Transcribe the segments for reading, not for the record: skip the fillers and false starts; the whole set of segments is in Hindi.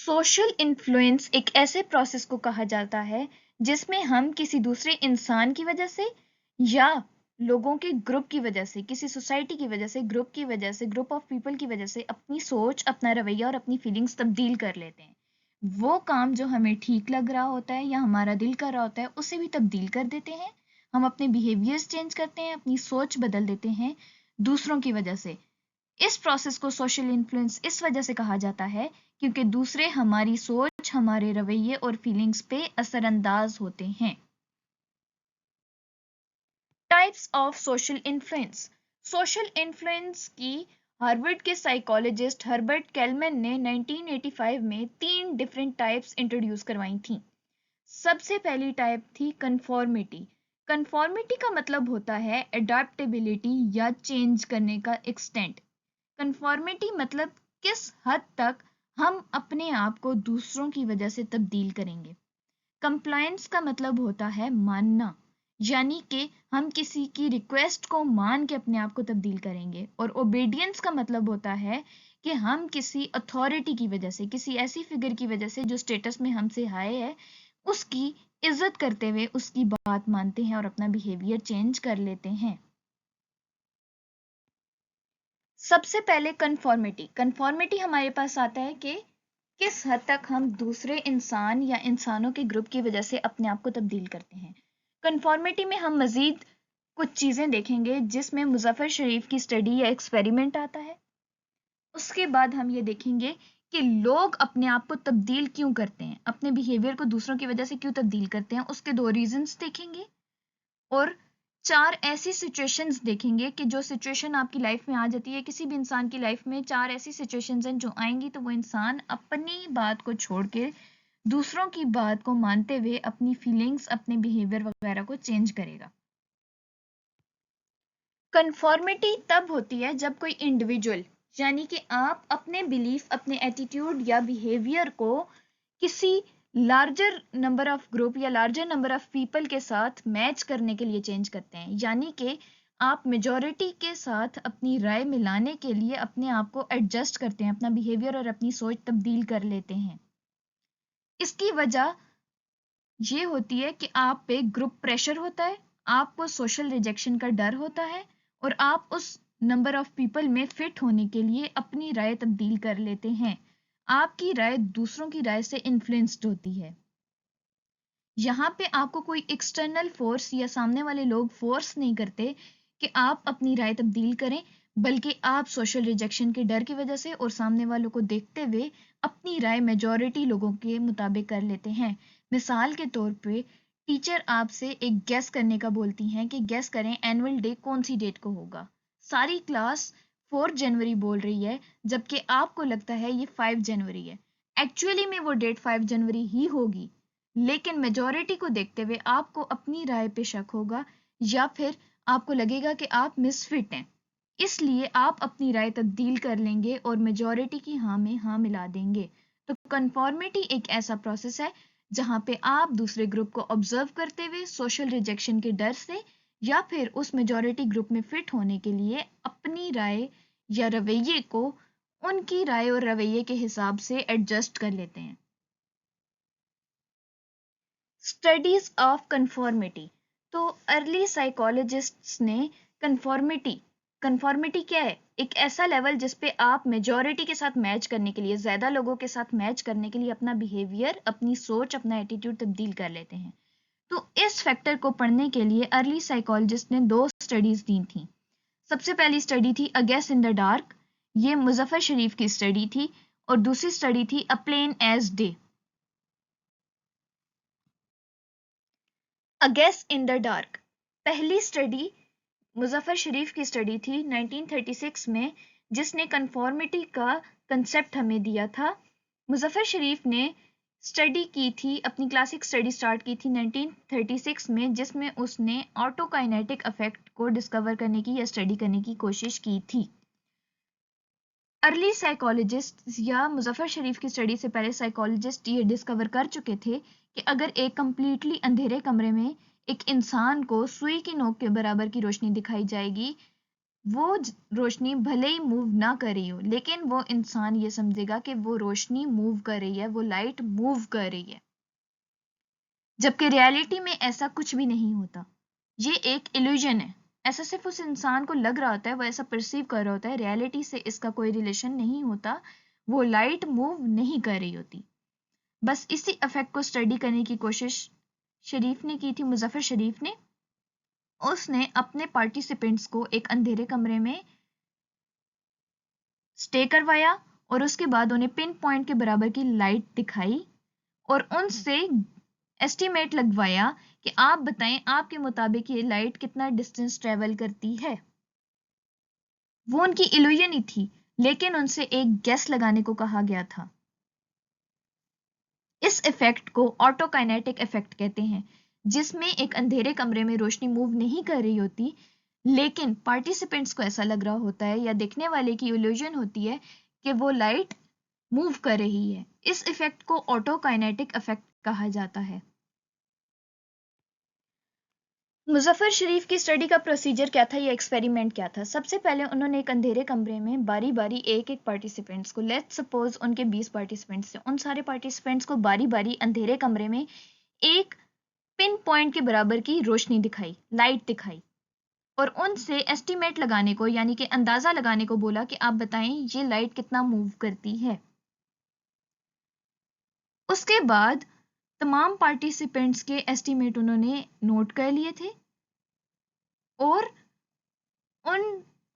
सोशल इन्फ्लुएंस एक ऐसे प्रोसेस को कहा जाता है जिसमें हम किसी दूसरे इंसान की वजह से या लोगों के ग्रुप की वजह से, किसी सोसाइटी की वजह से, ग्रुप की वजह से, ग्रुप ऑफ पीपल की वजह से अपनी सोच, अपना रवैया और अपनी फीलिंग्स तब्दील कर लेते हैं। वो काम जो हमें ठीक लग रहा होता है या हमारा दिल कर रहा होता है उसे भी तब्दील कर देते हैं। हम अपने बिहेवियर्स चेंज करते हैं, अपनी सोच बदल देते हैं दूसरों की वजह से। इस प्रोसेस को सोशल इन्फ्लुएंस इस वजह से कहा जाता है क्योंकि दूसरे हमारी सोच, हमारे रवैये और फीलिंग्स पे असरअंदाज होते हैं। Types of social influence. Social influence की हार्वर्ड के साइकोलॉजिस्ट हर्बर्ट कैलमैन ने 1985 में 3 डिफरेंट टाइप्स इंट्रोड्यूस करवाई थी। सबसे पहली टाइप थी कंफॉर्मिटी। कंफॉर्मिटी का मतलब होता है अडेप्टेबिलिटी या चेंज करने का एक्सटेंट। कंफॉर्मिटी मतलब किस हद तक हम अपने आप को दूसरों की वजह से तब्दील करेंगे। कंप्लायंस का मतलब होता है मानना, यानी कि हम किसी की रिक्वेस्ट को मान के अपने आप को तब्दील करेंगे। और ओबीडियंस का मतलब होता है कि हम किसी अथॉरिटी की वजह से, किसी ऐसी फिगर की वजह से जो स्टेटस में हमसे हाई है, उसकी इज्जत करते हुए उसकी बात मानते हैं और अपना बिहेवियर चेंज कर लेते हैं। सबसे पहले कंफॉर्मिटी। कंफॉर्मिटी हमारे पास आता है कि किस हद तक हम दूसरे इंसान या इंसानों के ग्रुप की वजह से अपने आप को तब्दील करते हैं। कंफॉर्मिटी में हम मजीद कुछ चीजें देखेंगे जिसमें मुजफ्फर शरीफ की स्टडी या एक्सपेरिमेंट आता है। उसके बाद हम ये देखेंगे कि लोग अपने आप को तब्दील क्यों करते हैं, अपने बिहेवियर को दूसरों की वजह से क्यों तब्दील करते हैं, उसके 2 रीजंस देखेंगे। और 4 ऐसी सिचुएशंस देखेंगे कि जो सिचुएशन आपकी लाइफ में आ जाती है, किसी भी इंसान की लाइफ में 4 ऐसी सिचुएशंस हैं जो आएंगी तो वो इंसान अपनी बात को छोड़ के दूसरों की बात को मानते हुए अपनी फीलिंग्स, अपने बिहेवियर वगैरह को चेंज करेगा। कंफॉर्मिटी तब होती है जब कोई इंडिविजुअल, यानी कि आप अपने बिलीफ, अपने एटीट्यूड या बिहेवियर को किसी लार्जर नंबर ऑफ ग्रुप या लार्जर नंबर ऑफ पीपल के साथ मैच करने के लिए चेंज करते हैं। यानी कि आप मेजॉरिटी के साथ अपनी राय मिलाने के लिए अपने आप को एडजस्ट करते हैं, अपना बिहेवियर और अपनी सोच तब्दील कर लेते हैं। इसकी वजह ये होती है कि आप पे ग्रुप प्रेशर होता है, आपको सोशल रिजेक्शन का डर होता है और आप उस नंबर ऑफ पीपल में फिट होने के लिए अपनी राय तब्दील कर लेते हैं। आपकी राय दूसरों की राय से इन्फ्लुएंस्ड होती है। यहाँ पे आपको कोई एक्सटर्नल फोर्स या सामने वाले लोग फोर्स नहीं करते कि आप अपनी राय तब्दील करें, बल्कि आप सोशल रिजेक्शन के डर की वजह से और सामने वालों को देखते हुए अपनी राय मेजॉरिटी लोगों के मुताबिक कर लेते हैं। मिसाल के तौर पे टीचर आपसे एक गेस करने का बोलती हैं कि गेस करें एनुअल डे कौन सी डेट को होगा। सारी क्लास 4 जनवरी बोल रही है जबकि आपको लगता है ये 5 जनवरी है। एक्चुअली में वो डेट 5 जनवरी ही होगी, लेकिन मेजॉरिटी को देखते हुए आपको अपनी राय पे शक होगा या फिर आपको लगेगा कि आप मिसफिट हैं, इसलिए आप अपनी राय तब्दील कर लेंगे और मेजॉरिटी की हाँ में हाँ मिला देंगे। तो कंफॉर्मिटी एक ऐसा प्रोसेस है जहाँ पे आप दूसरे ग्रुप को ऑब्जर्व करते हुए सोशल रिजेक्शन के डर से या फिर उस मेजॉरिटी ग्रुप में फिट होने के लिए अपनी राय या रवैये को उनकी राय और रवैये के हिसाब से एडजस्ट कर लेते हैं। Studies of conformity. तो अर्ली साइकोलॉजिस्ट्स ने कंफॉर्मिटी कंफॉर्मिटी क्या है, एक ऐसा लेवल जिस पे आप मेजॉरिटी के साथ मैच करने के लिए, ज्यादा लोगों के साथ मैच करने के लिए अपना बिहेवियर, अपनी सोच, अपना एटीट्यूड तब्दील कर लेते हैं। तो इस फैक्टर को पढ़ने के लिए अर्ली साइकोलॉजिस्ट ने 2 स्टडीज दी थी। सबसे पहली स्टडी थी a guess in the dark, ये मुजफ्फर शरीफ की स्टडी थी। और दूसरी स्टडी थी a plain as day. A guess in the dark पहली स्टडी मुजफ्फर शरीफ की स्टडी थी 1936 में, जिसने कंफॉर्मिटी का कंसेप्ट हमें दिया था। मुजफ्फर शरीफ ने स्टडी की थी, अपनी क्लासिक स्टडी स्टार्ट की थी 1936 में, जिसमें उसने ऑटोकाइनेटिक इफेक्ट को डिस्कवर करने की या स्टडी करने की कोशिश की थी। अर्ली साइकोलॉजिस्ट या मुजफ्फर शरीफ की स्टडी से पहले साइकोलॉजिस्ट ये डिस्कवर कर चुके थे कि अगर एक कंप्लीटली अंधेरे कमरे में एक इंसान को सुई की नोक के बराबर की रोशनी दिखाई जाएगी वो रोशनी भले ही मूव ना कर रही हो, लेकिन वो इंसान ये समझेगा कि वो रोशनी मूव कर रही है, वो लाइट मूव कर रही है, जबकि रियलिटी में ऐसा कुछ भी नहीं होता। ये एक इल्यूजन है। ऐसा सिर्फ उस इंसान को लग रहा होता है, वो ऐसा परसीव कर रहा होता है, रियलिटी से इसका कोई रिलेशन नहीं होता, वो लाइट मूव नहीं कर रही होती। बस इसी इफेक्ट को स्टडी करने की कोशिश शरीफ ने की थी, मुजफ्फर शरीफ ने। उसने अपने पार्टिसिपेंट्स को एक अंधेरे कमरे में स्टे करवाया और उसके बाद उन्हें पिन पॉइंट के बराबर की लाइट दिखाई और उनसे एस्टिमेट लगवाया कि आप बताएं आपके मुताबिक ये लाइट कितना डिस्टेंस ट्रेवल करती है। वो उनकी इल्यूजन ही थी, लेकिन उनसे एक गेस लगाने को कहा गया था। इस इफेक्ट को ऑटोकाइनेटिक इफेक्ट कहते हैं, जिसमें एक अंधेरे कमरे में रोशनी मूव नहीं कर रही होती, लेकिन पार्टिसिपेंट्स को ऐसा लग रहा होता है या देखने वाले की इल्यूजन होती है कि वो लाइट मूव कर रही है। इस इफेक्ट को ऑटोकाइनेटिक इफेक्ट कहा जाता है। मुजफ्फर शरीफ की स्टडी का प्रोसीजर क्या था, ये एक्सपेरिमेंट क्या था? सबसे पहले उन्होंने एक अंधेरे कमरे में बारी बारी एक एक पार्टिसिपेंट्स को, लेट्स सपोज उनके 20 पार्टिसिपेंट्स थे, उन सारे पार्टिसिपेंट्स को बारी बारी अंधेरे कमरे में एक पिन पॉइंट के बराबर की रोशनी दिखाई, लाइट दिखाई, और उनसे एस्टिमेट लगाने को यानी कि अंदाजा लगाने को बोला कि आप बताएं ये लाइट कितना मूव करती है। उसके बाद तमाम पार्टिसिपेंट्स के एस्टिमेट उन्होंने नोट कर लिए थे और उन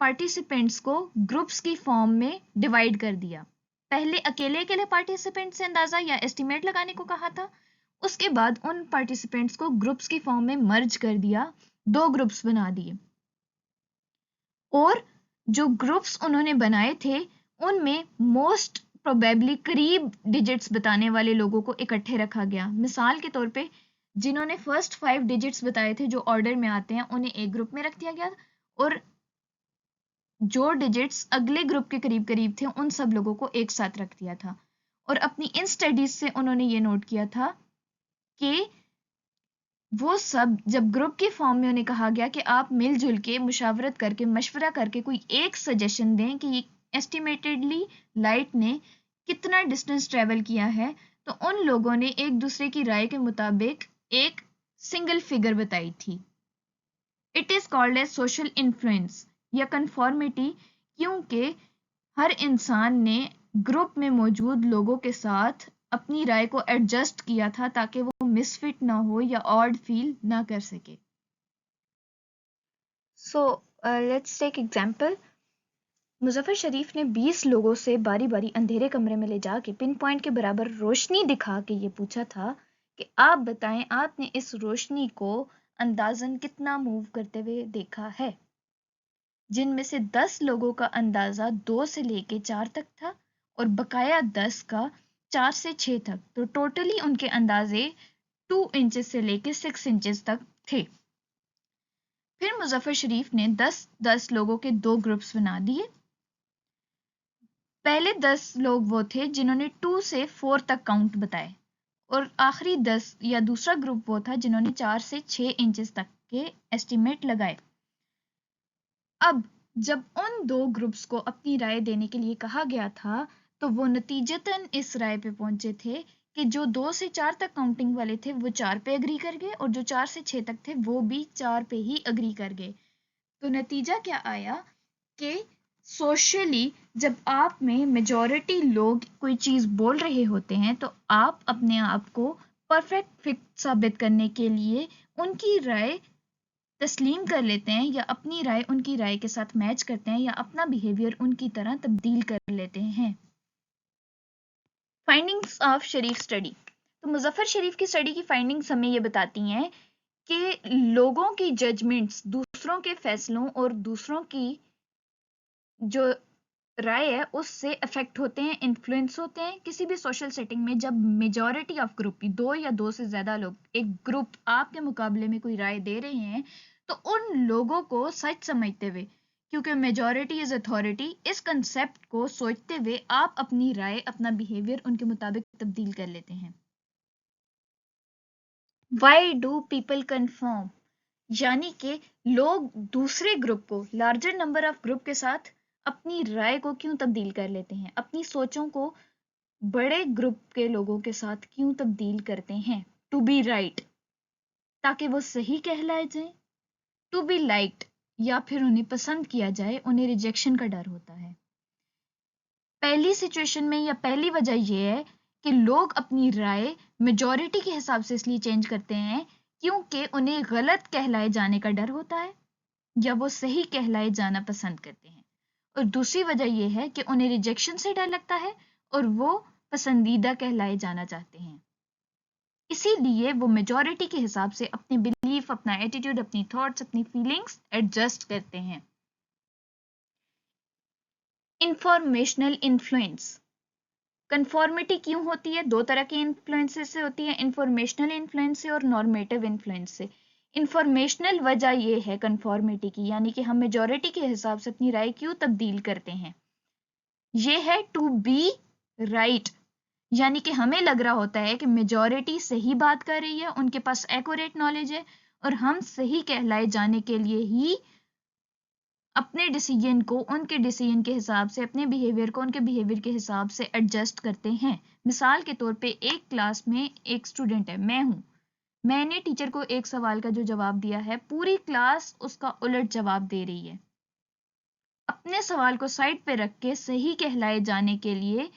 पार्टिसिपेंट्स को ग्रुप्स की फॉर्म में डिवाइड कर दिया। पहले अकेले अकेले पार्टिसिपेंट से अंदाजा या एस्टिमेट लगाने को कहा था, उसके बाद उन पार्टिसिपेंट्स को ग्रुप्स की फॉर्म में मर्ज कर दिया, 2 ग्रुप्स बना दिए और जो ग्रुप्स उन्होंने बनाए थे उनमें मोस्ट प्रोबेबली करीब डिजिट्स बताने वाले लोगों को इकट्ठे रखा गया। मिसाल के तौर पे जिन्होंने फर्स्ट 5 डिजिट्स बताए थे जो ऑर्डर में आते हैं, उन्हें एक ग्रुप में रख दिया गया और जो डिजिट्स अगले ग्रुप के करीब करीब थे उन सब लोगों को एक साथ रख दिया था। और अपनी इन स्टडीज से उन्होंने ये नोट किया था कि वो सब जब ग्रुप के फॉर्म में उन्हें कहा गया कि आप मिलजुल के मुशावरत करके मशवरा करके कोई एक सजेशन दें कि एस्टिमेटेडली लाइट ने कितना डिस्टेंस ट्रेवल किया है, तो उन लोगों ने एक दूसरे की राय के मुताबिक एक सिंगल फिगर बताई थी। It is called as social influence या कंफॉर्मिटी, क्योंकि हर इंसान ने ग्रुप में मौजूद लोगों के साथ अपनी राय को एडजस्ट किया था ताकि वो मिसफिट ना हो या ऑड फील ना कर सके। So let's take example. Muzaffar Sharif ने 20 लोगों से बारी बारी अंधेरे कमरे में ले जाके पिन पॉइंट के बराबर रोशनी दिखा के ये पूछा था कि आप बताएं आपने इस रोशनी को अंदाजन कितना मूव करते हुए देखा है, जिनमें से 10 लोगों का अंदाजा 2 से लेके 4 तक था और बकाया 10 का 4 से 6 तक, तो टोटली उनके अंदाजे 2 इंचेस से लेके 6 इंचेस तक थे। फिर मुजफ्फर शरीफ ने 10-10 लोगों के 2 ग्रुप्स बना दिए। पहले 10 लोग वो थे जिन्होंने 2 से 4 तक काउंट बताए और आखिरी 10 या दूसरा ग्रुप वो था जिन्होंने 4 से 6 इंचेस तक के एस्टिमेट लगाए। अब जब उन 2 ग्रुप्स को अपनी राय देने के लिए कहा गया था, तो वो नतीजतन इस राय पे पहुंचे थे कि जो 2 से 4 तक काउंटिंग वाले थे वो 4 पे अग्री कर गए और जो 4 से 6 तक थे वो भी 4 पे ही अग्री कर गए। तो नतीजा क्या आया कि सोशली जब आप में मेजॉरिटी लोग कोई चीज बोल रहे होते हैं तो आप अपने आप को परफेक्ट फिट साबित करने के लिए उनकी राय तस्लीम कर लेते हैं या अपनी राय उनकी राय के साथ मैच करते हैं या अपना बिहेवियर उनकी तरह तब्दील कर लेते हैं। Findings of Sharif study. तो मुजफ्फर शरीफ की स्टडी की फाइंडिंग्स हमें ये बताती हैं कि लोगों की जजमेंट्स दूसरों के फैसलों और दूसरों की जो राय है उससे अफेक्ट होते हैं, इन्फ्लुएंस होते हैं। किसी भी सोशल सेटिंग में जब मेजॉरिटी ऑफ ग्रुप, 2 या 2 से ज्यादा लोग, एक ग्रुप आपके मुकाबले में कोई राय दे रहे हैं, तो उन लोगों को सच समझते हुए, क्योंकि मेजॉरिटी इज अथॉरिटी, इस कंसेप्ट को सोचते हुए आप अपनी राय, अपना बिहेवियर उनके मुताबिक तब्दील कर लेते हैं। Why do people conform? यानी कि लोग दूसरे ग्रुप को, लार्जर नंबर ऑफ ग्रुप के साथ अपनी राय को क्यों तब्दील कर लेते हैं, अपनी सोचों को बड़े ग्रुप के लोगों के साथ क्यों तब्दील करते हैं? टू बी राइट, ताकि वो सही कहलाए जाए। टू बी लाइक्ड, या फिर उन्हें पसंद किया जाए, उन्हें रिजेक्शन का डर होता है। पहली सिचुएशन में या पहली वजह यह है कि लोग अपनी राय मेजॉरिटी के हिसाब से इसलिए चेंज करते हैं क्योंकि उन्हें गलत कहलाए जाने का डर होता है या वो सही कहलाए जाना पसंद करते हैं। और दूसरी वजह यह है कि उन्हें रिजेक्शन से डर लगता है और वो पसंदीदा कहलाए जाना चाहते हैं। इसीलिए वो मेजॉरिटी के हिसाब से अपने बिलीफ, अपना एटीट्यूड, अपनी थॉट्स, अपनी फीलिंग्स एडजस्ट करते हैं। Informational influence. कंफॉर्मिटी क्यों होती है? दो तरह के इन्फ्लुएंसेस से होती है, इंफॉर्मेशनल इन्फ्लुएंस से और नॉर्मेटिव इन्फ्लुएंस से। इंफॉर्मेशनल वजह यह है कंफॉर्मिटी की, यानी कि हम मेजॉरिटी के हिसाब से अपनी राय क्यों तब्दील करते हैं, ये है टू बी राइट, यानी कि हमें लग रहा होता है कि मेजॉरिटी सही बात कर रही है, उनके पास एक्यूरेट नॉलेज है और हम सही कहलाए जाने के लिए ही अपने डिसीजन को उनके डिसीजन के हिसाब से, अपने बिहेवियर को उनके बिहेवियर के हिसाब से एडजस्ट करते हैं। मिसाल के तौर पे एक क्लास में एक स्टूडेंट है, मैं हूं, मैंने टीचर को एक सवाल का जो जवाब दिया है, पूरी क्लास उसका उलट जवाब दे रही है। अपने सवाल को साइड पे रख के सही कहलाए जाने के लिए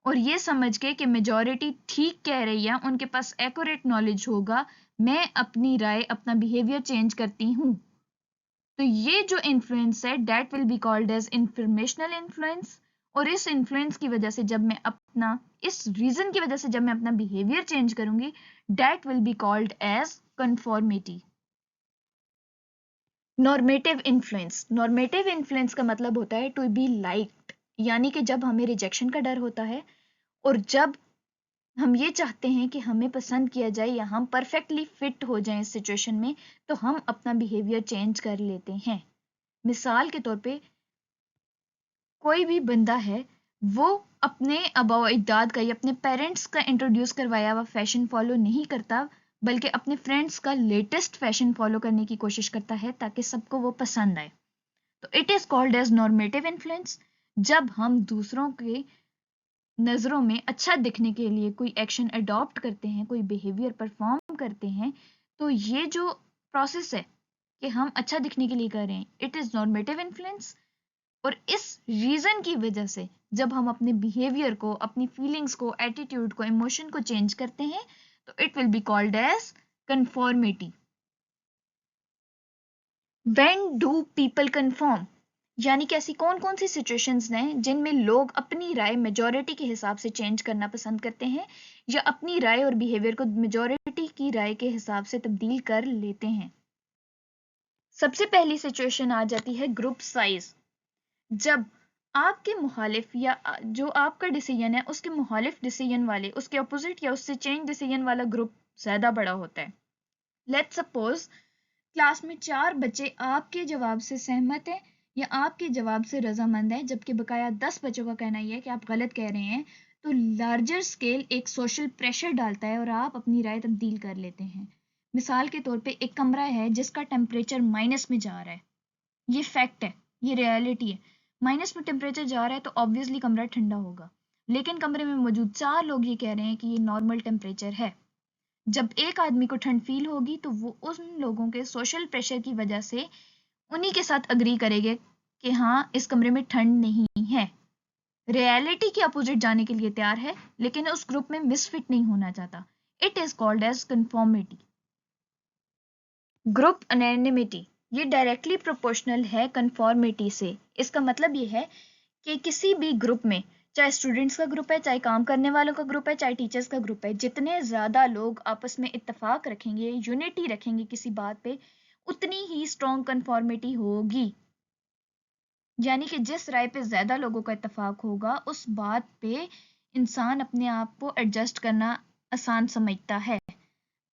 और ये समझ के कि मेजॉरिटी ठीक कह रही है, उनके पास एक्यूरेट नॉलेज होगा, मैं अपनी राय, अपना बिहेवियर चेंज करती हूँ। तो ये जो इन्फ्लुएंस है, that will be called as informational influence. और इस इन्फ्लुएंस की वजह से जब मैं अपना, इस रीजन की वजह से जब मैं अपना बिहेवियर चेंज करूंगी, that will be called as conformity. Normative influence. Normative influence का मतलब होता है टू बी लाइक्ड, यानी कि जब हमें रिजेक्शन का डर होता है और जब हम ये चाहते हैं कि हमें पसंद किया जाए या हम परफेक्टली फिट हो जाएं इस सिचुएशन में, तो हम अपना बिहेवियर चेंज कर लेते हैं। मिसाल के तौर पे कोई भी बंदा है, वो अपने आबा अजदाद का या अपने पेरेंट्स का इंट्रोड्यूस करवाया हुआ फैशन फॉलो नहीं करता, बल्कि अपने फ्रेंड्स का लेटेस्ट फैशन फॉलो करने की कोशिश करता है ताकि सबको वो पसंद आए। तो it is called as normative influence. जब हम दूसरों के नज़रों में अच्छा दिखने के लिए कोई एक्शन अडॉप्ट करते हैं, कोई बिहेवियर परफॉर्म करते हैं, तो ये जो प्रोसेस है कि हम अच्छा दिखने के लिए कर रहे हैं, इट इज नॉर्मेटिव इन्फ्लुएंस। और इस रीजन की वजह से जब हम अपने बिहेवियर को, अपनी फीलिंग्स को, एटीट्यूड को, इमोशन को चेंज करते हैं, तो it will be called as conformity. When do people conform, यानी कि ऐसी कौन कौन सी सिचुएशंस हैं जिनमें लोग अपनी राय मेजॉरिटी के हिसाब से चेंज करना पसंद करते हैं या अपनी राय और बिहेवियर को मेजॉरिटी की राय के हिसाब से तब्दील कर लेते हैं। सबसे पहली सिचुएशन आ जाती है ग्रुप साइज। जब आपके मुखालिफ या जो आपका डिसीजन है उसके मुखालिफ डिसीजन वाले, उसके अपोजिट या उससे चेंज डिसीजन वाला ग्रुप ज्यादा बड़ा होता है। लेट्स सपोज क्लास में 4 बच्चे आपके जवाब से सहमत हैं या आपके जवाब से रजामंद है, जबकि बकाया 10 बच्चों का कहना यह है कि आप गलत कह रहे हैं। तो लार्जर स्केल एक सोशल प्रेशर डालता है और आप अपनी राय तब्दील कर लेते हैं। मिसाल के तौर पे एक कमरा है जिसका टेम्परेचर माइनस में जा रहा है, ये फैक्ट है, ये रियलिटी है। माइनस में टेम्परेचर जा रहा है तो ऑब्वियसली कमरा ठंडा होगा, लेकिन कमरे में मौजूद 4 लोग ये कह रहे हैं कि ये नॉर्मल टेम्परेचर है। जब एक आदमी को ठंड फील होगी तो वो उन लोगों के सोशल प्रेशर की वजह से उन्हीं के साथ अग्री करेंगे कि हाँ इस कमरे में ठंड नहीं है, रियलिटी के अपोजिट जाने के लिए तैयार है, लेकिन उस ग्रुप में मिसफिट नहीं होना चाहता। It is called as conformity. Group anonymity, ये डायरेक्टली प्रोपोर्शनल है कंफॉर्मिटी से। इसका मतलब ये है कि किसी भी ग्रुप में, चाहे स्टूडेंट्स का ग्रुप है, चाहे काम करने वालों का ग्रुप है, चाहे टीचर्स का ग्रुप है, जितने ज्यादा लोग आपस में इत्तेफाक रखेंगे, यूनिटी रखेंगे किसी बात पे, उतनी ही स्ट्रॉन्ग कंफॉर्मिटी होगी। यानी कि जिस राय पे ज्यादा लोगों का इत्तेफाक होगा उस बात पे इंसान अपने आप को एडजस्ट करना आसान समझता है।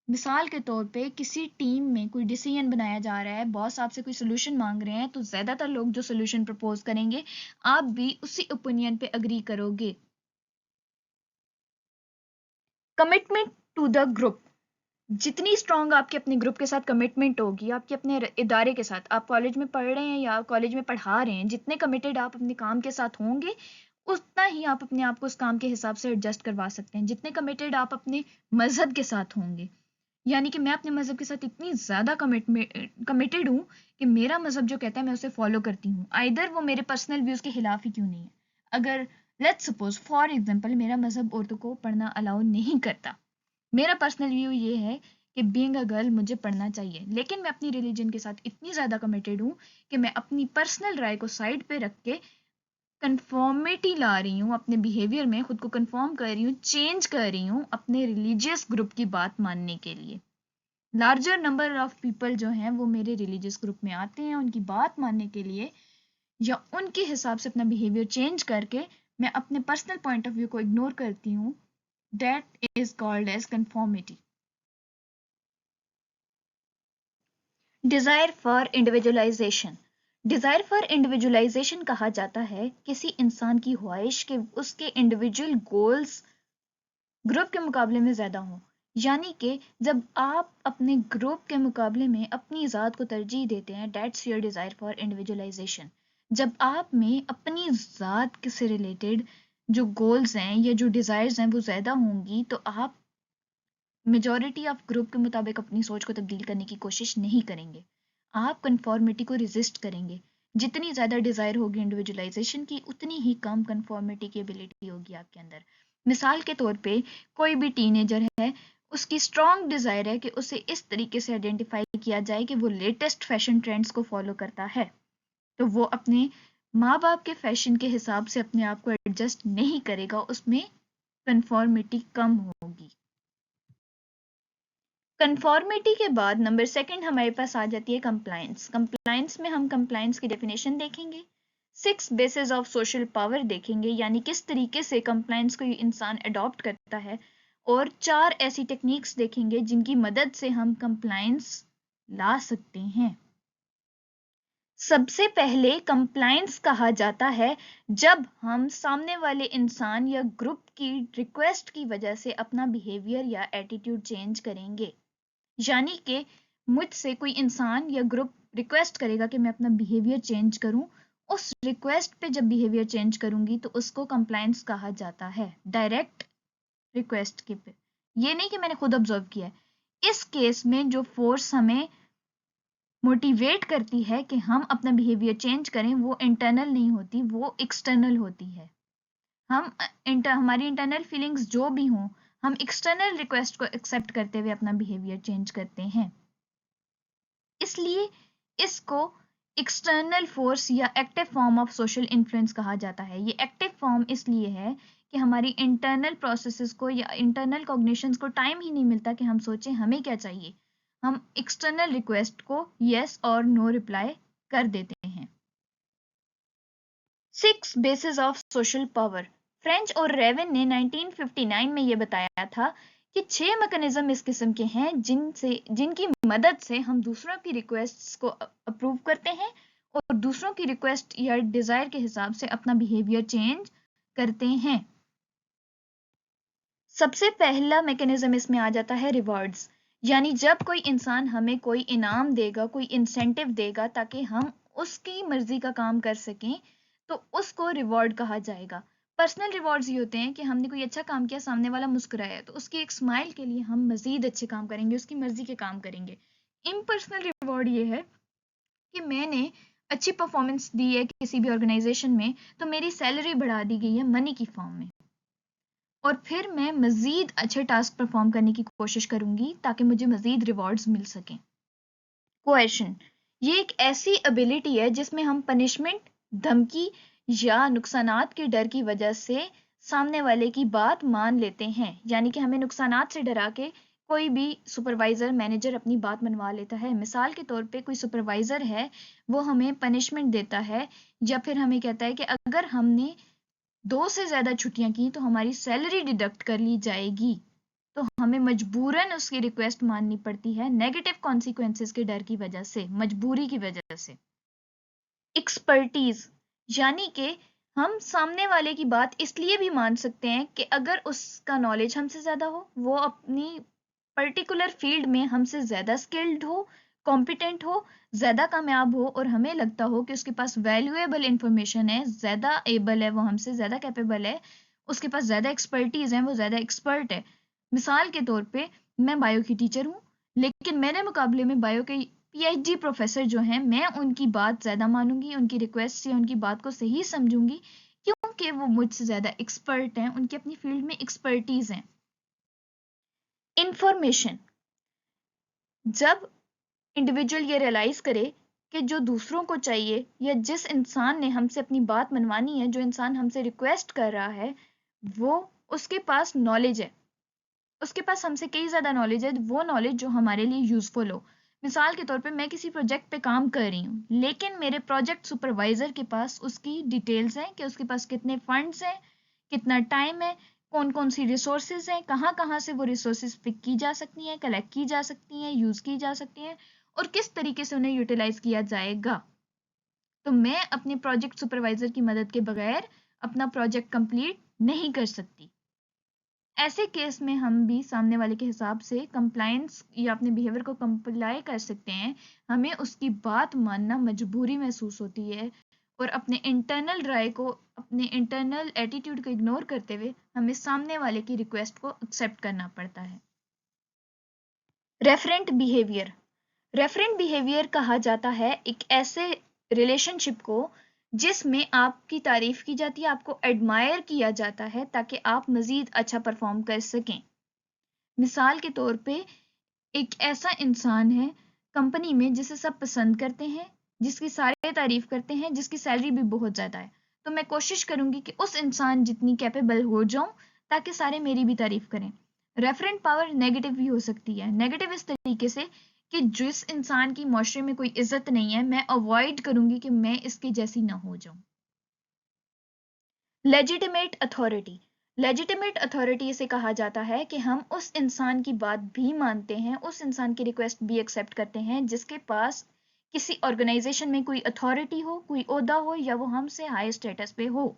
मिसाल के तौर पे किसी टीम में कोई डिसीजन बनाया जा रहा है, बॉस आपसे कोई सोल्यूशन मांग रहे हैं, तो ज्यादातर लोग जो सोल्यूशन प्रपोज करेंगे आप भी उसी ओपिनियन पे अग्री करोगे। कमिटमेंट टू द ग्रुप, जितनी स्ट्रांग आपके अपने ग्रुप के साथ कमिटमेंट होगी, आपके अपने इदारे के साथ, आप कॉलेज में पढ़ रहे हैं या कॉलेज में पढ़ा रहे हैं, जितने कमिटेड आप अपने काम के साथ होंगे, उतना ही आप अपने आप को उस काम के हिसाब से एडजस्ट करवा सकते हैं। जितने कमिटेड आप अपने मजहब के साथ होंगे, यानी कि मैं अपने मजहब के साथ इतनी ज्यादा कमिटेड हूँ कि मेरा मजहब जो कहता है मैं उसे फॉलो करती हूँ, आइदर वो मेरे पर्सनल व्यूज के खिलाफ ही क्यों नहीं है। अगर लेट्स सपोज फॉर एग्जांपल मेरा मजहब औरतों को पढ़ना अलाउ नहीं करता, मेरा पर्सनल व्यू ये है कि बीइंग अ गर्ल मुझे पढ़ना चाहिए, लेकिन मैं अपनी रिलीजन के साथ इतनी ज्यादा कमिटेड हूँ कि मैं अपनी पर्सनल राय को साइड पे रख के कंफर्मिटी ला रही हूँ, अपने बिहेवियर में खुद को कंफर्म कर रही हूँ, चेंज कर रही हूँ अपने रिलीजियस ग्रुप की बात मानने के लिए। लार्जर नंबर ऑफ पीपल जो हैं वो मेरे रिलीजियस ग्रुप में आते हैं उनकी बात मानने के लिए, या उनके हिसाब से अपना बिहेवियर चेंज करके मैं अपने पर्सनल पॉइंट ऑफ व्यू को इग्नोर करती हूँ। That is called as conformity. Desire for individualisation. Desire for individualisation कहा जाता है किसी इंसान की ख्वाहिश के उसके इंडिविजुअल गोल्स ग्रुप के मुकाबले में ज्यादा हों। यानी कि जब आप अपने ग्रुप के मुकाबले में अपनी ज़ात को तरजीह देते हैं, that's your desire for individualisation. जब आप में अपनी ज़ात से रिलेटेड जो गोल्स हैं या जो डिजायर्स हैं वो ज्यादा होंगी, तो आप मेजॉरिटी ऑफ ग्रुप के मुताबिक अपनी सोच को तब्दील करने की कोशिश नहीं करेंगे। आप कंफॉर्मिटी को रेजिस्ट करेंगे। जितनी ज्यादा डिजायर होगी इंडिविजुअलाइजेशन की, उतनी ही कम कंफॉर्मिटी की एबिलिटी होगी आपके अंदर। मिसाल के तौर पे कोई भी टीनेजर है, उसकी स्ट्रॉन्ग डिजायर है कि उसे इस तरीके से आइडेंटिफाई किया जाए कि वो लेटेस्ट फैशन ट्रेंड्स को फॉलो करता है, तो वो अपने माँ बाप के फैशन के हिसाब से अपने आप को एडजस्ट नहीं करेगा, उसमें कंफॉर्मिटी कम होगी। कंफॉर्मिटी के बाद नंबर सेकंड हमारे पास आ जाती है कंप्लायंस। कंप्लायंस में हम कंप्लायंस की डेफिनेशन देखेंगे, 6 बेसिस ऑफ सोशल पावर देखेंगे, यानी किस तरीके से कंप्लायंस को इंसान अडॉप्ट करता है, और 4 ऐसी टेक्निक्स देखेंगे जिनकी मदद से हम कंप्लायंस ला सकते हैं। सबसे पहले कंप्लायंस कहा जाता है जब हम सामने वाले इंसान या ग्रुप की रिक्वेस्ट की वजह से अपना बिहेवियर या एटीट्यूड चेंज करेंगे। यानी कि मुझसे कोई इंसान या ग्रुप रिक्वेस्ट करेगा कि मैं अपना बिहेवियर चेंज करूं, उस रिक्वेस्ट पे जब बिहेवियर चेंज करूंगी तो उसको कंप्लायंस कहा जाता है, डायरेक्ट रिक्वेस्ट के पे। ये नहीं कि मैंने खुद ऑब्जर्व किया है। इस केस में जो फोर्स हमें मोटिवेट करती है कि हम अपना बिहेवियर चेंज करें, वो इंटरनल नहीं होती, वो एक्सटर्नल होती है। हम हमारी इंटरनल फीलिंग्स जो भी हों, हम एक्सटर्नल रिक्वेस्ट को एक्सेप्ट करते हुए अपना बिहेवियर चेंज करते हैं। इसलिए इसको एक्सटर्नल फोर्स या active form of social influence कहा जाता है। ये एक्टिव फॉर्म इसलिए है कि हमारी इंटरनल प्रोसेसेस को या इंटरनल कॉग्निशंस को टाइम ही नहीं मिलता कि हम सोचें हमें क्या चाहिए। हम एक्सटर्नल रिक्वेस्ट को यस और नो रिप्लाई कर देते हैं। 6 basis of social power. French और रेवन ने 1959 में यह बताया था कि 6 मैकेनिज्म इस किस्म के हैं जिनकी मदद से हम दूसरों की रिक्वेस्ट्स को अप्रूव करते हैं और दूसरों की रिक्वेस्ट या डिजायर के हिसाब से अपना बिहेवियर चेंज करते हैं। सबसे पहला मैकेनिज्म इसमें आ जाता है रिवॉर्ड्स, यानी जब कोई इंसान हमें कोई इनाम देगा, कोई इंसेंटिव देगा ताकि हम उसकी मर्जी का काम कर सकें, तो उसको रिवॉर्ड कहा जाएगा। पर्सनल रिवॉर्ड्स ये होते हैं कि हमने कोई अच्छा काम किया, सामने वाला मुस्कुराया, तो उसकी एक स्माइल के लिए हम मजीद अच्छे काम करेंगे, उसकी मर्जी के काम करेंगे। इम्पर्सनल रिवॉर्ड ये है कि मैंने अच्छी परफॉर्मेंस दी है किसी भी ऑर्गेनाइजेशन में, तो मेरी सैलरी बढ़ा दी गई है मनी की फॉर्म में, और फिर मैं मजीद अच्छे टास्क परफॉर्म करने की कोशिश करूंगी ताकि मुझे मजीद रिवॉर्ड्स मिल सकें। कोएशन, ये एक ऐसी एबिलिटी है जिसमें हम पनिशमेंट, धमकी या नुकसानात के डर की वजह से सामने वाले की बात मान लेते हैं। यानी कि हमें नुकसानात से डरा के कोई भी सुपरवाइजर, मैनेजर अपनी बात मनवा लेता है। मिसाल के तौर पे कोई सुपरवाइजर है, वो हमें पनिशमेंट देता है या फिर हमें कहता है कि अगर हमने 2 से ज्यादा छुट्टियां की तो हमारी सैलरी डिडक्ट कर ली जाएगी, तो हमें मजबूरन उसकी रिक्वेस्ट माननी पड़ती है, नेगेटिव कॉन्सिक्वेंसेस के डर की वजह से, मजबूरी की वजह से। एक्सपर्टीज, यानी कि हम सामने वाले की बात इसलिए भी मान सकते हैं कि अगर उसका नॉलेज हमसे ज्यादा हो, वो अपनी पर्टिकुलर फील्ड में हमसे ज़्यादा स्किल्ड हो, कॉम्पिटेंट हो, ज़्यादा कामयाब हो और हमें लगता हो कि उसके पास वैल्यूएबल इंफॉर्मेशन है, ज़्यादा एबल है, वो हमसे ज़्यादा कैपेबल है, उसके पास ज़्यादा एक्सपर्टीज़ है, वो ज़्यादा एक्सपर्ट है। मिसाल के तौर पे मैं बायो की टीचर हूँ, लेकिन मेरे मुकाबले में बायो के पीएचडी प्रोफेसर जो हैं, मैं उनकी बात ज़्यादा मानूंगी, उनकी रिक्वेस्ट या उनकी बात को सही समझूंगी, क्योंकि वो मुझसे ज़्यादा एक्सपर्ट हैं, उनकी अपनी फील्ड में एक्सपर्टीज़ हैं। इंफॉर्मेशन, जब इंडिविजुअल ये रियलाइज करे कि जो दूसरों को चाहिए या जिस इंसान ने हमसे अपनी बात मनवानी है, जो इंसान हमसे रिक्वेस्ट कर रहा है, वो उसके पास नॉलेज है, उसके पास हमसे कई ज़्यादा नॉलेज है, वो नॉलेज जो हमारे लिए यूजफुल हो। मिसाल के तौर पे मैं किसी प्रोजेक्ट पे काम कर रही हूँ, लेकिन मेरे प्रोजेक्ट सुपरवाइजर के पास उसकी डिटेल्स हैं कि उसके पास कितने फंड्स हैं, कितना टाइम है, कौन कौन सी रिसोर्सेज हैं, कहाँ कहाँ से वो रिसोर्सेज पिक की जा सकती हैं, कलेक्ट की जा सकती हैं, यूज की जा सकती हैं और किस तरीके से उन्हें यूटिलाइज किया जाएगा। तो मैं अपने प्रोजेक्ट सुपरवाइजर की मदद के बगैर अपना प्रोजेक्ट कंप्लीट नहीं कर सकती। ऐसे केस में हम भी सामने वाले के हिसाब से कंप्लायंस या अपने बिहेवियर को कंप्लाई कर सकते हैं। हमें उसकी बात मानना मजबूरी महसूस होती है और अपने इंटरनल राय को, अपने इंटरनल एटीट्यूड को इग्नोर करते हुए हमें सामने वाले की रिक्वेस्ट को एक्सेप्ट करना पड़ता है। रेफरेंट बिहेवियर, रेफरेंट बिहेवियर कहा जाता है एक ऐसे रिलेशनशिप को जिसमें आपकी तारीफ की जाती है, आपको एडमायर किया जाता है ताकि आप मजीद अच्छा परफॉर्म कर सकें। मिसाल के तौर पे एक ऐसा इंसान है कंपनी में जिसे सब पसंद करते हैं, जिसकी सारे तारीफ करते हैं, जिसकी सैलरी भी बहुत ज़्यादा है, तो मैं कोशिश करूंगी कि उस इंसान जितनी कैपेबल हो जाऊं ताकि सारे मेरी भी तारीफ करें। रेफरेंट पावर नेगेटिव भी हो सकती है। नेगेटिव इस तरीके से कि जिस इंसान की माशरे में कोई इज्जत नहीं है, मैं अवॉइड करूंगी कि मैं इसके जैसी ना हो जाऊं। लेजिटिमेट अथॉरिटी, लेजिटिमेट अथॉरिटी से कहा जाता है कि हम उस इंसान की बात भी मानते हैं, उस इंसान की रिक्वेस्ट भी एक्सेप्ट करते हैं जिसके पास किसी ऑर्गेनाइजेशन में कोई अथॉरिटी हो, कोई ओहदा हो या वो हमसे हाई स्टेटस पे हो।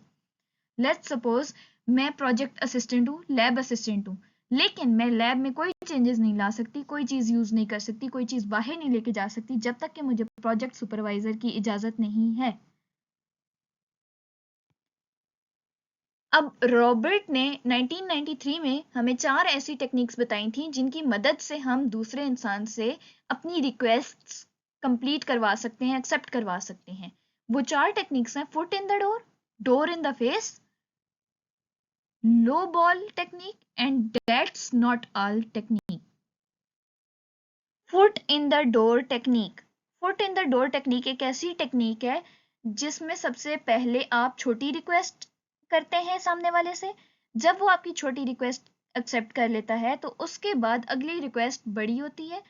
लेट्स सपोज मैं प्रोजेक्ट असिस्टेंट हूँ, लैब असिस्टेंट हूँ, लेकिन मैं लैब में कोई चेंजेस नहीं ला सकती, कोई चीज़ यूज़ नहीं कर सकती, कोई चीज़ बाहर नहीं लेके जा सकती जब तक कि मुझे प्रोजेक्ट सुपरवाइजर की इजाज़त नहीं है। अब रॉबर्ट ने 1993 में हमें 4 ऐसी टेक्निक्स बताई थी जिनकी मदद से हम दूसरे इंसान से अपनी रिक्वेस्ट्स कंप्लीट करवा सकते हैं, एक्सेप्ट करवा सकते हैं। वो 4 टेक्निक्स हैं: foot in the door, door in the face, low ball technique and that's not all technique. Foot in the door technique, foot in the door technique एक ऐसी टेक्निक है जिसमें सबसे पहले आप छोटी रिक्वेस्ट करते हैं सामने वाले से। जब वो आपकी छोटी रिक्वेस्ट एक्सेप्ट कर लेता है तो उसके बाद अगली रिक्वेस्ट बड़ी होती है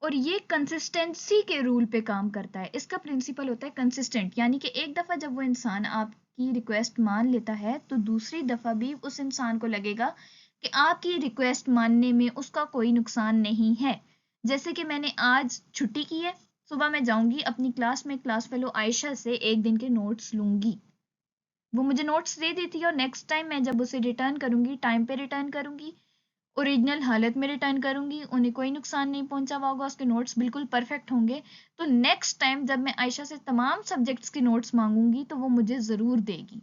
और ये कंसिस्टेंसी के रूल पे काम करता है। इसका प्रिंसिपल होता है कंसिस्टेंट, यानी कि एक दफ़ा जब वो इंसान आपकी रिक्वेस्ट मान लेता है तो दूसरी दफ़ा भी उस इंसान को लगेगा कि आपकी रिक्वेस्ट मानने में उसका कोई नुकसान नहीं है। जैसे कि मैंने आज छुट्टी की है, सुबह मैं जाऊंगी अपनी क्लास में क्लास फेलो आयशा से एक दिन के नोट्स लूंगी, वो मुझे नोट्स दे देती है और नेक्स्ट टाइम मैं जब उसे रिटर्न करूंगी टाइम पे रिटर्न करूंगी, ओरिजिनल हालत में रिटर्न करूंगी, उन्हें कोई नुकसान नहीं पहुंचा हुआ होगा, उसके नोट्स बिल्कुल परफेक्ट होंगे। तो नेक्स्ट टाइम जब मैं आयशा से तमाम सब्जेक्ट्स के नोट्स मांगूंगी तो वो मुझे ज़रूर देगी।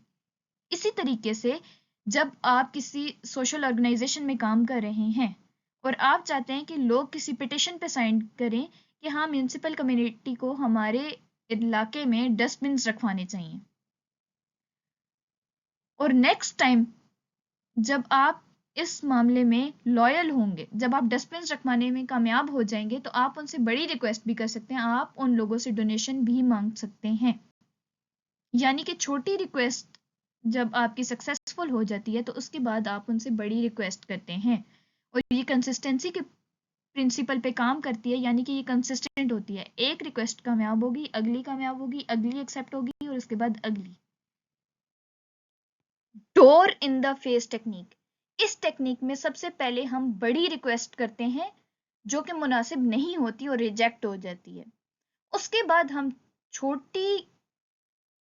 इसी तरीके से जब आप किसी सोशल ऑर्गेनाइजेशन में काम कर रहे हैं और आप चाहते हैं कि लोग किसी पिटिशन पे साइन करें कि हाँ, म्यूनसिपल कम्युनिटी को हमारे इलाके में डस्टबिन रखवाने चाहिए, और नेक्स्ट टाइम जब आप इस मामले में लॉयल होंगे, जब आप डस्टबिन रखवाने में कामयाब हो जाएंगे तो आप उनसे बड़ी रिक्वेस्ट भी कर सकते हैं, आप उन लोगों से डोनेशन भी मांग सकते हैं। यानी कि छोटी रिक्वेस्ट जब आपकी सक्सेसफुल हो जाती है तो उसके बाद आप उनसे बड़ी रिक्वेस्ट करते हैं और ये कंसिस्टेंसी के प्रिंसिपल पे काम करती है, यानी कि ये कंसिस्टेंट होती है। एक रिक्वेस्ट कामयाब होगी, अगली कामयाब होगी, अगली एक्सेप्ट होगी और उसके बाद अगली। Door in the face technique, इस टेक्निक में सबसे पहले हम बड़ी रिक्वेस्ट करते हैं जो कि मुनासिब नहीं होती और रिजेक्ट हो जाती है। उसके बाद हम छोटी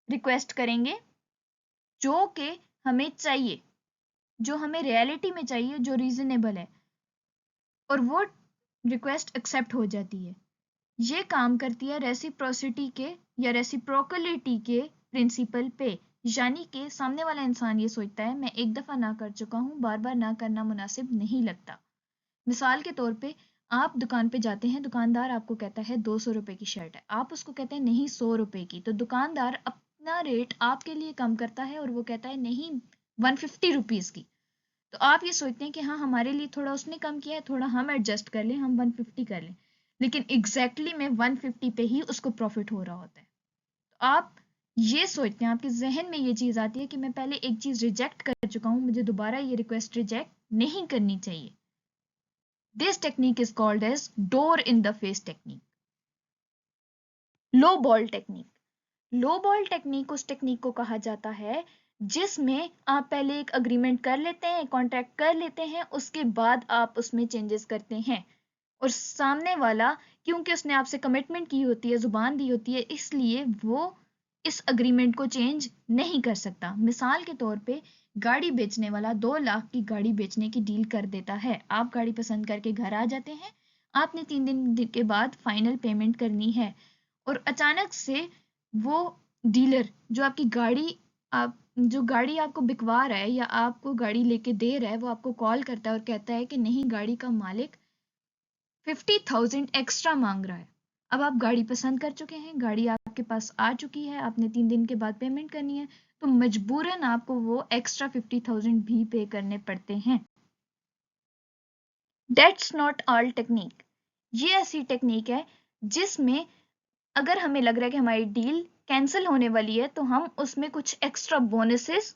रिक्वेस्ट करेंगे जो कि हमें चाहिए, जो हमें रियलिटी में चाहिए, जो रीजनेबल है। और वो रिक्वेस्ट एक्सेप्ट हो जाती है। ये काम करती है रेसिप्रोसिटी के या रेसिप्रोकलिटी के प्रिंसिपल पे, यानी कि सामने वाला इंसान ये सोचता है मैं एक दफा ना कर चुका हूँ, बार बार ना करना मुनासिब नहीं लगता। मिसाल के तौर पे आप दुकान पे जाते हैं, दुकानदार आपको कहता है 200 रुपए की शर्ट है, आप उसको कहते हैं नहीं 100 रुपए की, तो दुकानदार अपना रेट आपके लिए कम करता है और वो कहता है नहीं 150 रुपीज की। तो आप ये सोचते हैं कि हाँ हमारे लिए थोड़ा उसने कम किया है, थोड़ा हम एडजस्ट कर लें, हम 150 कर लें, लेकिन एग्जैक्टली में 150 पे ही उसको प्रॉफिट हो रहा होता है। तो आप ये सोचते हैं, आपके जहन में ये चीज आती है कि मैं पहले एक चीज रिजेक्ट कर चुका हूं, मुझे दोबारा ये रिक्वेस्ट रिजेक्ट नहीं करनी चाहिए। This technique is called as door in the face technique. Low ball technique. Low ball technique उस टेक्निक को कहा जाता है जिसमें आप पहले एक अग्रीमेंट कर लेते हैं, कॉन्ट्रैक्ट कर लेते हैं, उसके बाद आप उसमें चेंजेस करते हैं, और सामने वाला क्योंकि उसने आपसे कमिटमेंट की होती है, जुबान दी होती है, इसलिए वो इस अग्रीमेंट को चेंज नहीं कर सकता। मिसाल के तौर पे गाड़ी बेचने वाला 2 लाख की गाड़ी बेचने की डील कर देता है, आप गाड़ी पसंद करके घर आ जाते हैं, आपने 3 दिन के बाद फाइनल पेमेंट करनी है, और अचानक से वो डीलर जो आपकी गाड़ी आप जो गाड़ी आपको बिकवा रहा है या आपको गाड़ी लेके दे रहा है, वो आपको कॉल करता है और कहता है कि नहीं, गाड़ी का मालिक 50,000 एक्स्ट्रा मांग रहा है। अब आप गाड़ी पसंद कर चुके हैं, गाड़ी आपके पास आ चुकी है, आपने 3 दिन के बाद पेमेंट करनी है, तो मजबूरन आपको वो एक्स्ट्रा 50,000 भी पे करने पड़ते हैं। That's not all technique. ये ऐसी टेक्निक है जिसमें अगर हमें लग रहा है कि हमारी डील कैंसिल होने वाली है, तो हम उसमें कुछ एक्स्ट्रा बोनसेस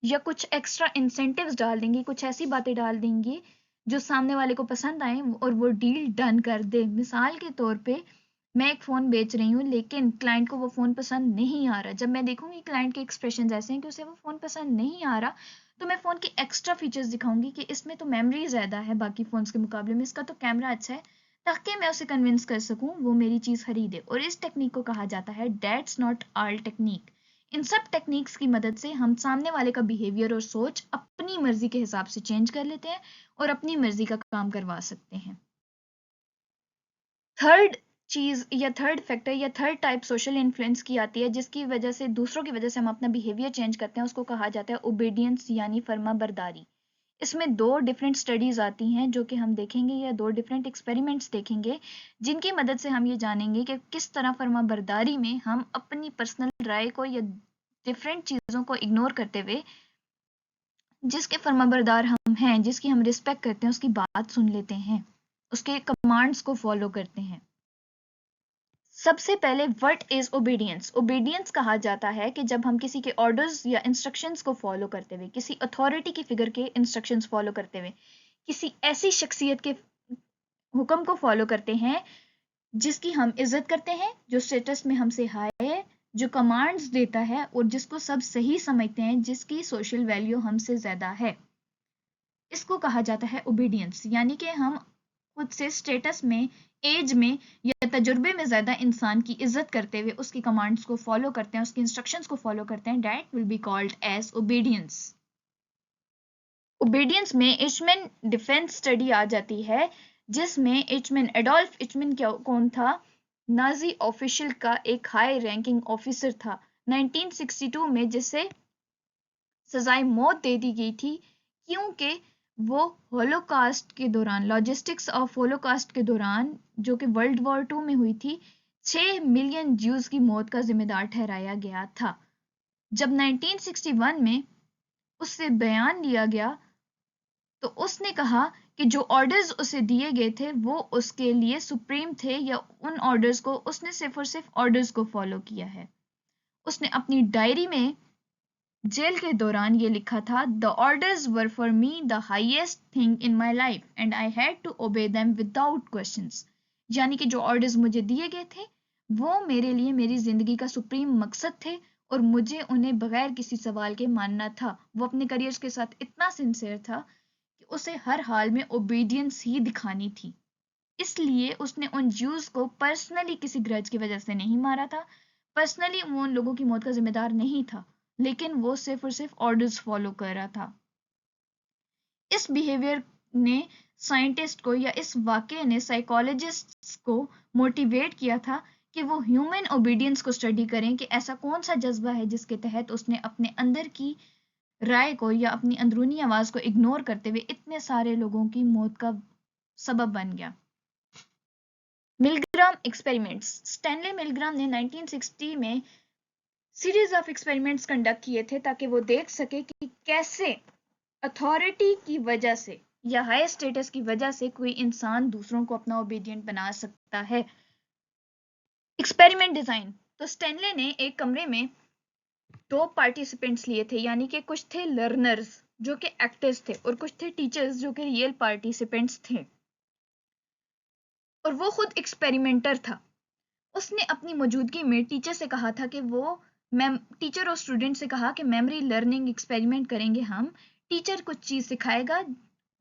या कुछ एक्स्ट्रा इंसेंटिव्स डाल देंगे, कुछ ऐसी बातें डाल देंगे जो सामने वाले को पसंद आए और वो डील डन कर दे। मिसाल के तौर पे मैं एक फ़ोन बेच रही हूँ, लेकिन क्लाइंट को वो फ़ोन पसंद नहीं आ रहा। जब मैं देखूंगी क्लाइंट के एक्सप्रेशन ऐसे हैं कि उसे वो फ़ोन पसंद नहीं आ रहा, तो मैं फ़ोन की एक्स्ट्रा फीचर्स दिखाऊंगी कि इसमें तो मेमोरी ज़्यादा है बाकी फ़ोन्स के मुकाबले में, इसका तो कैमरा अच्छा है, ताकि मैं उसे कन्विंस कर सकूं वो मेरी चीज़ खरीदे। और इस टेक्निक को कहा जाता है डेट्स नॉट ऑल टेक्निक। इन सब टेक्निक्स की मदद से हम सामने वाले का बिहेवियर और सोच अपनी मर्जी के हिसाब से चेंज कर लेते हैं और अपनी मर्जी का काम करवा सकते हैं। थर्ड चीज या थर्ड फैक्टर या थर्ड टाइप सोशल इन्फ्लुएंस की आती है, जिसकी वजह से दूसरों की वजह से हम अपना बिहेवियर चेंज करते हैं, उसको कहा जाता है ओबीडियंस यानी फर्मा बरदारी। इसमें 2 डिफरेंट स्टडीज आती हैं जो कि हम देखेंगे, या 2 डिफरेंट एक्सपेरिमेंट्स देखेंगे, जिनकी मदद से हम ये जानेंगे कि किस तरह फर्मा बरदारी में हम अपनी पर्सनल राय को या डिफरेंट चीज़ों को इग्नोर करते हुए जिसके फर्मा बरदार हम हैं, जिसकी हम रिस्पेक्ट करते हैं, उसकी बात सुन लेते हैं, उसके कमांड्स को फॉलो करते हैं। सबसे पहले व्हाट इज ओबीडियंस। ओबीडियंस कहा जाता है कि जब हम किसी के ऑर्डर्स या इंस्ट्रक्शंस को फॉलो करते हुए, किसी अथॉरिटी की फिगर के इंस्ट्रक्शंस फॉलो करते हुए, किसी ऐसी शख्सियत के हुक्म को फॉलो करते हैं जिसकी हम इज्जत करते हैं, जो स्टेटस में हमसे हाई है, जो कमांड्स देता है और जिसको सब सही समझते हैं, जिसकी सोशल वैल्यू हमसे ज्यादा है, इसको कहा जाता है ओबीडियंस। यानी कि हम खुद से स्टेटस में, एज में या तजुर्बे में ज्यादा इंसान की इज्जत करते हुए उसकी कमांड्स को फॉलो करते हैं, उसकी इंस्ट्रक्शंस को फॉलो करते हैं, that will be called as obedience. Obedience में इचमैन डिफेंस स्टडी आ जाती है, जिसमें इचमैन, एडोल्फ इचमैन कौन था? नाजी ऑफिशियल का एक हाई रैंकिंग ऑफिसर था 1962 में, जिसे सजाए मौत दे दी गई थी क्योंकि वो होलोकास्ट के दौरान, लॉजिस्टिक्स ऑफ होलोकास्ट के दौरान, जो कि वर्ल्ड वॉर 2 में हुई थी, 6 मिलियन ज्यूज की मौत का जिम्मेदार ठहराया गया था। जब 1961 में उससे बयान लिया गया तो उसने कहा कि जो ऑर्डर्स उसे दिए गए थे वो उसके लिए सुप्रीम थे, या उन ऑर्डर्स को उसने सिर्फ और सिर्फ ऑर्डर्स को फॉलो किया है। उसने अपनी डायरी में जेल के दौरान ये लिखा था, the orders were for me the highest thing in my life and I had to obey them without questions. यानी कि जो ऑर्डर्स मुझे दिए गए थे वो मेरे लिए मेरी जिंदगी का सुप्रीम मकसद थे और मुझे उन्हें बगैर किसी सवाल के मानना था। वो अपने करियर के साथ इतना सिंसियर था कि उसे हर हाल में ओबीडियंस ही दिखानी थी, इसलिए उसने उन ज्यूज को पर्सनली किसी ग्रज की वजह से नहीं मारा था, पर्सनली वो उन लोगों की मौत का जिम्मेदार नहीं था, लेकिन वो सिर्फ और सिर्फ ऑर्डर्स फॉलो कर रहा था। इस बिहेवियर ने साइंटिस्ट को या इस वाकये ने साइकोलॉजिस्ट्स को मोटिवेट किया था कि वो ह्यूमन ओबीडियंस को स्टडी करें कि ऐसा कौन सा जज्बा है जिसके तहत उसने अपने अंदर की राय को या अपनी अंदरूनी आवाज को इग्नोर करते हुए इतने सारे लोगों की मौत का सबब बन गया। मिलग्राम एक्सपेरिमेंट्स। स्टैनले मिलग्राम ने 1960 में सीरीज ऑफ एक्सपेरिमेंट्स कंडक्ट किए थे ताकि वो देख सके कि कैसे अथॉरिटी की वजह से या हाई स्टेटस की वजह से कोई इंसान दूसरों को अपना ओबीडियंट बना सकता है। Experiment design. तो स्टैनले ने एक कमरे में 2 पार्टिसिपेंट्स लिए थे, यानी कि कुछ थे लर्नर्स जो कि एक्टर्स थे और कुछ थे टीचर्स जो कि रियल पार्टिसिपेंट्स थे, और वो खुद एक्सपेरिमेंटर था। उसने अपनी मौजूदगी में टीचर से कहा था कि वो टीचर और स्टूडेंट से कहा कि मेमोरी लर्निंग एक्सपेरिमेंट करेंगे हम। टीचर कुछ चीज सिखाएगा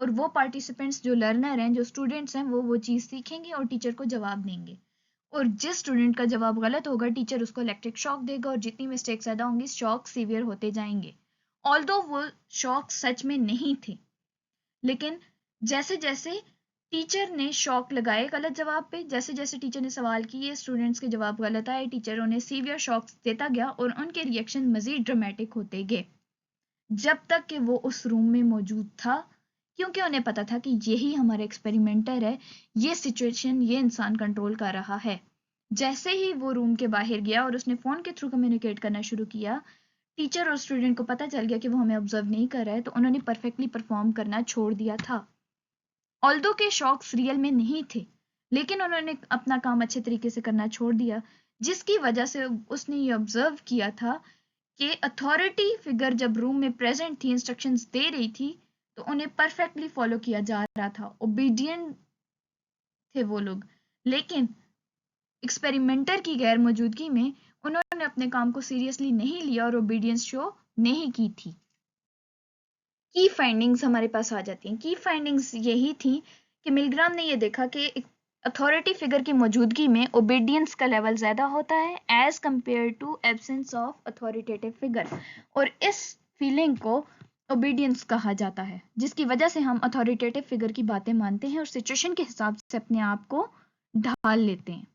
और वो पार्टिसिपेंट्स जो लर्नर हैं, जो स्टूडेंट्स हैं, वो चीज सीखेंगे और टीचर को जवाब देंगे, और जिस स्टूडेंट का जवाब गलत होगा टीचर उसको इलेक्ट्रिक शॉक देगा और जितनी मिस्टेक्स ज्यादा होंगी शॉक सीवियर होते जाएंगे। ऑल्दो वो शॉक सच में नहीं थे, लेकिन जैसे जैसे टीचर ने शॉक लगाए गलत जवाब पे, जैसे जैसे टीचर ने सवाल किए स्टूडेंट्स के जवाब गलत आए, टीचर उन्हें सीवियर शॉक्स देता गया और उनके रिएक्शन मजीद ड्रामेटिक होते गए जब तक कि वो उस रूम में मौजूद था, क्योंकि उन्हें पता था कि यही हमारा एक्सपेरिमेंटर है, ये सिचुएशन ये इंसान कंट्रोल कर रहा है। जैसे ही वो रूम के बाहर गया और उसने फोन के थ्रू कम्युनिकेट करना शुरू किया, टीचर और स्टूडेंट को पता चल गया कि वो हमें ऑब्जर्व नहीं कर रहा है, तो उन्होंने परफेक्टली परफॉर्म करना छोड़ दिया था। ऑल्दो के शॉक्स रियल में नहीं थे, लेकिन उन्होंने अपना काम अच्छे तरीके से करना छोड़ दिया, जिसकी वजह से उसने ये ऑब्जर्व किया था कि अथॉरिटी फिगर जब रूम में प्रेजेंट थी, इंस्ट्रक्शंस दे रही थी, तो उन्हें परफेक्टली फॉलो किया जा रहा था, ओबीडियंट थे वो लोग। लेकिन एक्सपेरिमेंटर की गैर मौजूदगी में उन्होंने अपने काम को सीरियसली नहीं लिया और ओबीडियंस शो नहीं की थी। की फाइंडिंग्स हमारे पास आ जाती हैं। की फाइंडिंग्स यही थी कि मिलग्राम ने यह देखा कि अथॉरिटी फिगर की मौजूदगी में ओबीडियंस का लेवल ज्यादा होता है as compare to absence of authoritative figure, और इस फीलिंग को ओबीडियंस कहा जाता है, जिसकी वजह से हम अथॉरिटेटिव फिगर की बातें मानते हैं और सिचुएशन के हिसाब से अपने आप को ढाल लेते हैं।